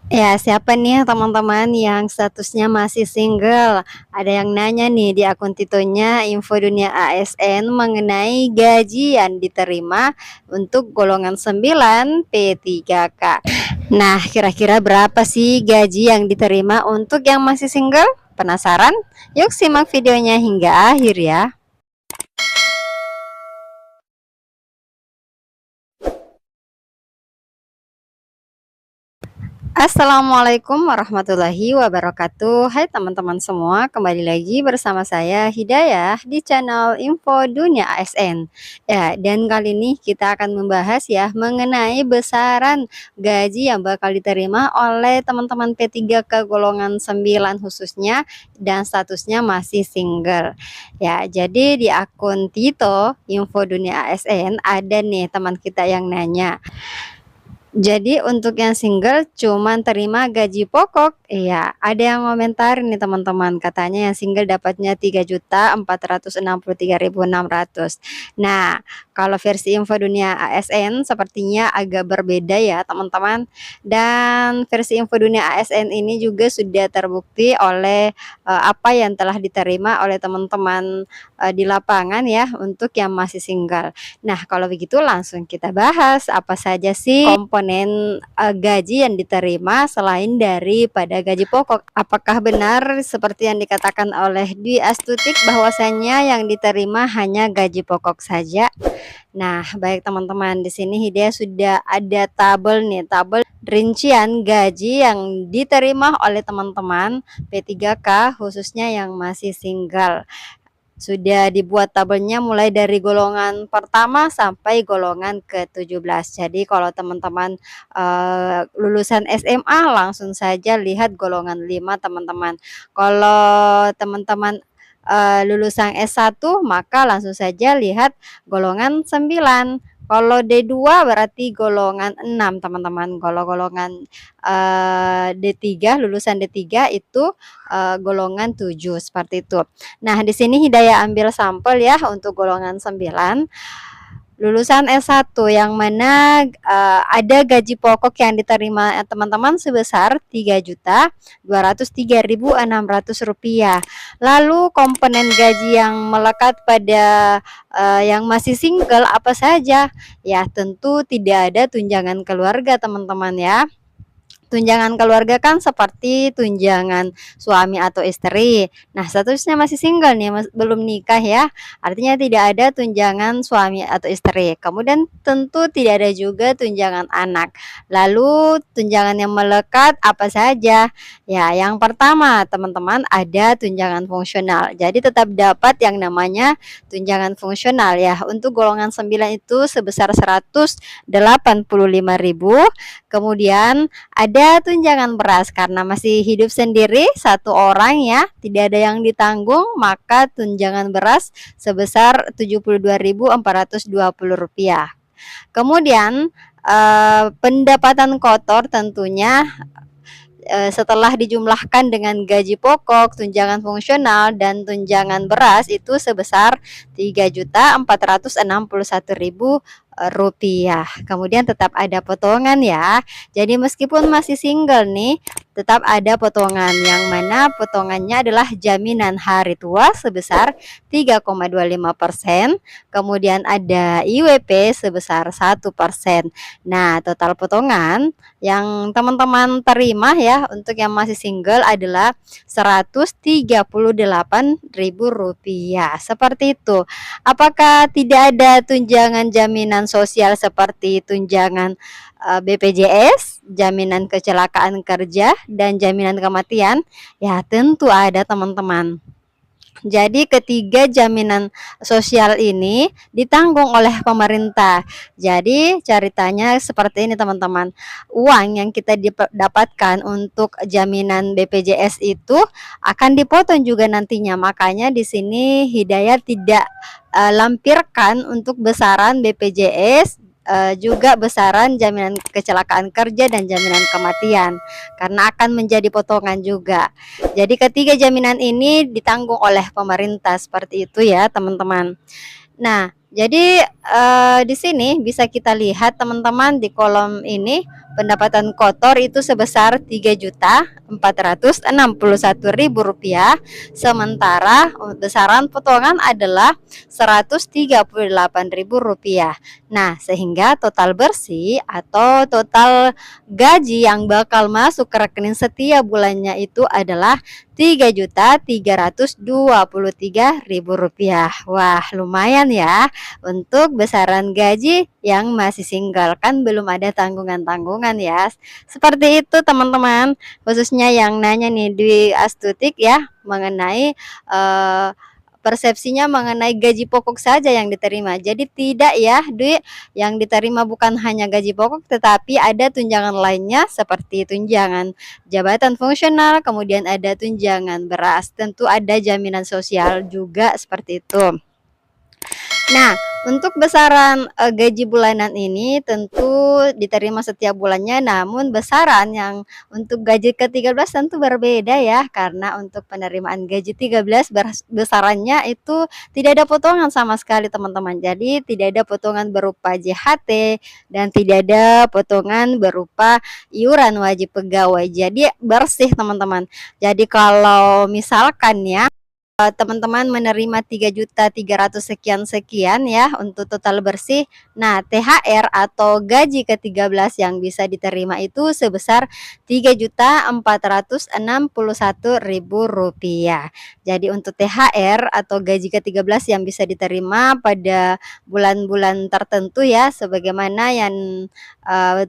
Ya, siapa nih teman-teman yang statusnya masih single? Ada yang nanya nih di akun Titonya Info Dunia ASN mengenai gaji yang diterima untuk golongan 9 P3K. Nah, kira-kira berapa sih gaji yang diterima untuk yang masih single? Penasaran? Yuk simak videonya hingga akhir ya. Assalamualaikum warahmatullahi wabarakatuh. Hai teman-teman semua, kembali lagi bersama saya Hidayah di channel Info Dunia ASN. Ya, dan kali ini kita akan membahas ya mengenai besaran gaji yang bakal diterima oleh teman-teman P3K golongan 9 khususnya dan statusnya masih single. Ya, jadi di akun Tito Info Dunia ASN ada nih teman kita yang nanya, jadi untuk yang single cuman terima gaji pokok. Iya, ada yang komentar nih teman-teman, katanya yang single dapatnya 3.463.600. Nah, kalau versi Info Dunia ASN sepertinya agak berbeda ya teman-teman. Dan versi Info Dunia ASN ini juga sudah terbukti oleh apa yang telah diterima oleh teman-teman di lapangan ya untuk yang masih single. Nah, kalau begitu langsung kita bahas apa saja sih komponen gaji yang diterima selain daripada gaji pokok. Apakah benar seperti yang dikatakan oleh Dwi Astutik bahwasanya yang diterima hanya gaji pokok saja? Nah, baik teman-teman, di sini Hidayah sudah ada tabel nih, tabel rincian gaji yang diterima oleh teman-teman P3K khususnya yang masih single. Sudah dibuat tabelnya mulai dari golongan pertama sampai golongan ke-17. Jadi kalau teman-teman lulusan SMA langsung saja lihat golongan 5 teman-teman. Kalau teman-teman lulusan S1 maka langsung saja lihat golongan 9. Kalau D2 berarti golongan 6 teman-teman. Kalau golongan D3, lulusan D3 itu golongan 7 seperti itu. Nah, di sini Hidayah ambil sampel ya untuk golongan 9 lulusan S1 yang mana ada gaji pokok yang diterima teman-teman sebesar Rp3.203.600. Lalu komponen gaji yang melekat pada yang masih single apa saja? Ya, tentu tidak ada tunjangan keluarga teman-teman ya. Tunjangan keluarga kan seperti tunjangan suami atau istri. Nah, statusnya masih single nih, belum nikah ya. Artinya tidak ada tunjangan suami atau istri. Kemudian tentu tidak ada juga tunjangan anak. Lalu tunjangan yang melekat apa saja? Ya, yang pertama teman-teman ada tunjangan fungsional. Jadi tetap dapat yang namanya tunjangan fungsional ya. Untuk golongan 9 itu sebesar 185.000. Kemudian ada tunjangan beras karena masih hidup sendiri satu orang ya, tidak ada yang ditanggung, maka tunjangan beras sebesar Rp72.420. Kemudian pendapatan kotor tentunya setelah dijumlahkan dengan gaji pokok, tunjangan fungsional dan tunjangan beras itu sebesar Rp3.461.000. Kemudian tetap ada potongan ya. Jadi meskipun masih single nih, tetap ada potongan yang mana potongannya adalah jaminan hari tua sebesar 3,25%, kemudian ada IWP sebesar 1%. Nah, total potongan yang teman-teman terima ya untuk yang masih single adalah Rp138.000. Seperti itu. Apakah tidak ada tunjangan jaminan sosial seperti tunjangan BPJS, jaminan kecelakaan kerja, dan jaminan kematian? Ya, tentu ada teman-teman. Jadi ketiga jaminan sosial ini ditanggung oleh pemerintah. Jadi ceritanya seperti ini teman-teman. Uang yang kita dapatkan untuk jaminan BPJS itu akan dipotong juga nantinya. Makanya di sini Hidayah tidak lampirkan untuk besaran BPJS, juga besaran jaminan kecelakaan kerja dan jaminan kematian karena akan menjadi potongan juga. Jadi ketiga jaminan ini ditanggung oleh pemerintah seperti itu ya teman-teman. Nah, jadi di sini bisa kita lihat teman-teman di kolom ini pendapatan kotor itu sebesar Rp3.461.000, sementara besaran potongan adalah Rp138.000. Nah, sehingga total bersih atau total gaji yang bakal masuk ke rekening setiap bulannya itu adalah Rp3.323.000. Wah, lumayan ya untuk besaran gaji yang masih single, kan belum ada tanggungan-tanggungan ya. Seperti itu teman-teman, khususnya yang nanya nih di Astutik ya mengenai persepsinya mengenai gaji pokok saja yang diterima. Jadi tidak ya, Dwi, yang diterima bukan hanya gaji pokok tetapi ada tunjangan lainnya seperti tunjangan jabatan fungsional, kemudian ada tunjangan beras, tentu ada jaminan sosial juga seperti itu. Nah, untuk besaran gaji bulanan ini tentu diterima setiap bulannya, namun besaran yang untuk gaji ke-13 tentu berbeda ya, karena untuk penerimaan gaji 13 besarannya itu tidak ada potongan sama sekali teman-teman. Jadi tidak ada potongan berupa JHT dan tidak ada potongan berupa iuran wajib pegawai. Jadi bersih teman-teman. Jadi kalau misalkan ya teman-teman menerima 3.300 sekian-sekian ya untuk total bersih. Nah, THR atau gaji ke-13 yang bisa diterima itu sebesar Rp3.461.000. Jadi untuk THR atau gaji ke-13 yang bisa diterima pada bulan-bulan tertentu ya, sebagaimana yang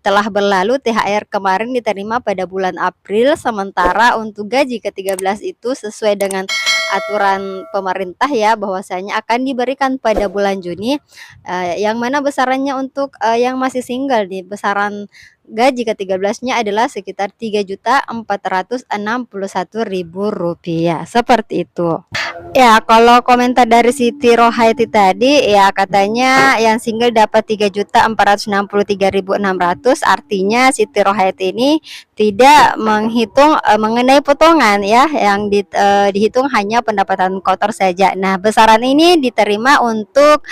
telah berlalu, THR kemarin diterima pada bulan April, sementara untuk gaji ke-13 itu sesuai dengan aturan pemerintah ya, bahwasanya akan diberikan pada bulan Juni, yang mana besarannya untuk yang masih single nih, besaran gaji ke-13-nya adalah sekitar Rp3.461.000, seperti itu. Ya, kalau komentar dari Siti Rohaiti tadi ya, katanya yang single dapat 3.463.600. Artinya Siti Rohaiti ini tidak menghitung mengenai potongan ya, yang dihitung hanya pendapatan kotor saja. Nah, besaran ini diterima untuk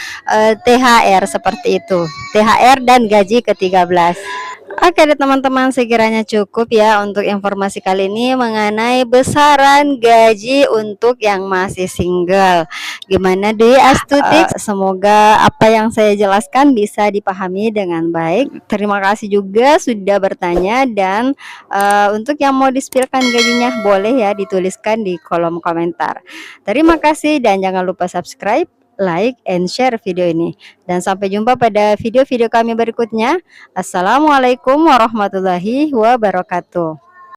THR seperti itu. THR dan gaji ke-13. Oke deh teman-teman, sekiranya cukup ya untuk informasi kali ini mengenai besaran gaji untuk yang masih single. Gimana deh Astutik? Semoga apa yang saya jelaskan bisa dipahami dengan baik. Terima kasih juga sudah bertanya, dan untuk yang mau di-spill-kan gajinya boleh ya dituliskan di kolom komentar. Terima kasih dan jangan lupa subscribe, like, and share video ini. Dan sampai jumpa pada video-video kami berikutnya. Assalamualaikum warahmatullahi wabarakatuh.